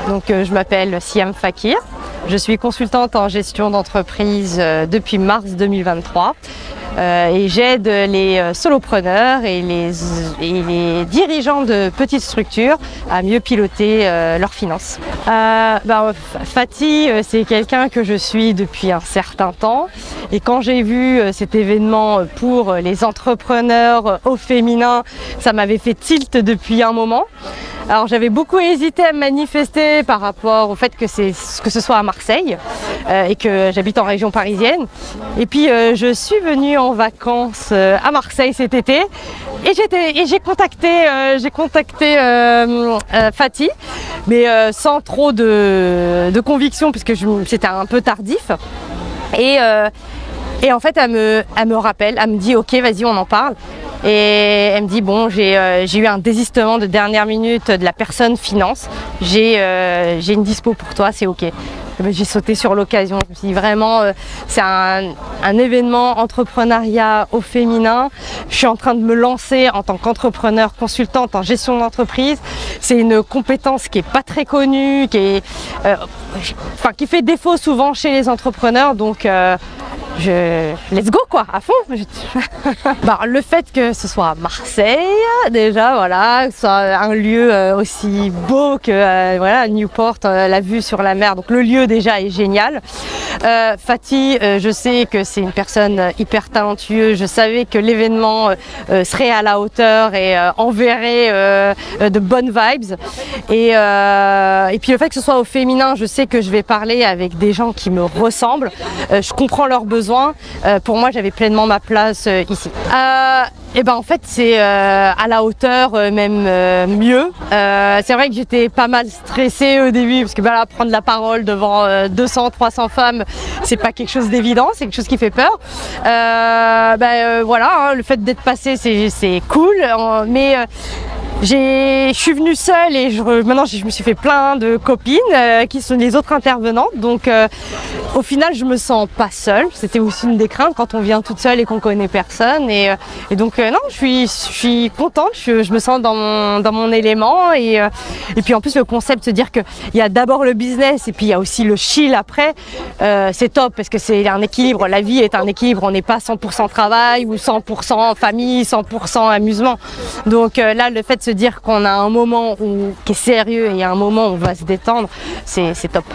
Donc je m'appelle Siam Fakir, je suis consultante en gestion d'entreprise depuis mars 2023 et j'aide les solopreneurs et les dirigeants de petites structures à mieux piloter leurs finances. Fatih, c'est quelqu'un que je suis depuis un certain temps et quand j'ai vu cet événement pour les entrepreneurs au féminin, ça m'avait fait tilt depuis un moment. Alors j'avais beaucoup hésité à me manifester par rapport au fait que ce soit à Marseille et que j'habite en région parisienne. Et puis je suis venue en vacances à Marseille cet été et j'ai contacté Fatih, mais sans trop de conviction puisque c'était un peu tardif. Et en fait elle me rappelle, elle me dit ok vas-y on en parle. Et elle me dit bon j'ai eu un désistement de dernière minute de la personne finance, j'ai une dispo pour toi, c'est ok. J'ai sauté sur l'occasion, je me suis dit vraiment c'est un événement entrepreneuriat au féminin, je suis en train de me lancer en tant qu'entrepreneur consultante en gestion d'entreprise, c'est une compétence qui est pas très connue, qui fait défaut souvent chez les entrepreneurs, donc let's go quoi, à fond. Le fait que ce soit à Marseille, déjà voilà, que ce soit un lieu aussi beau que Newport, la vue sur la mer, donc le lieu déjà est génial. Fatih, je sais que c'est une personne hyper talentueuse, je savais que l'événement serait à la hauteur et enverrait de bonnes vibes. Et puis le fait que ce soit au féminin, je sais que je vais parler avec des gens qui me ressemblent, je comprends leurs besoins. Pour moi, j'avais pleinement ma place ici. En fait, c'est à la hauteur, même mieux. C'est vrai que j'étais pas mal stressée au début parce que prendre la parole devant 200-300 femmes, c'est pas quelque chose d'évident, c'est quelque chose qui fait peur. Le fait d'être passée, c'est cool, mais je suis venue seule et maintenant je me suis fait plein de copines qui sont les autres intervenantes, donc au final je me sens pas seule. C'était aussi une des craintes quand on vient toute seule et qu'on connaît personne, et donc non, je suis contente, je me sens dans mon élément, et puis en plus le concept, se dire qu'il y a d'abord le business et puis il y a aussi le chill après, c'est top parce que c'est un équilibre, la vie est un équilibre, on n'est pas 100% travail ou 100% famille, 100% amusement, donc là le fait de se dire qu'on a un moment qui est sérieux et un moment où on va se détendre, c'est top.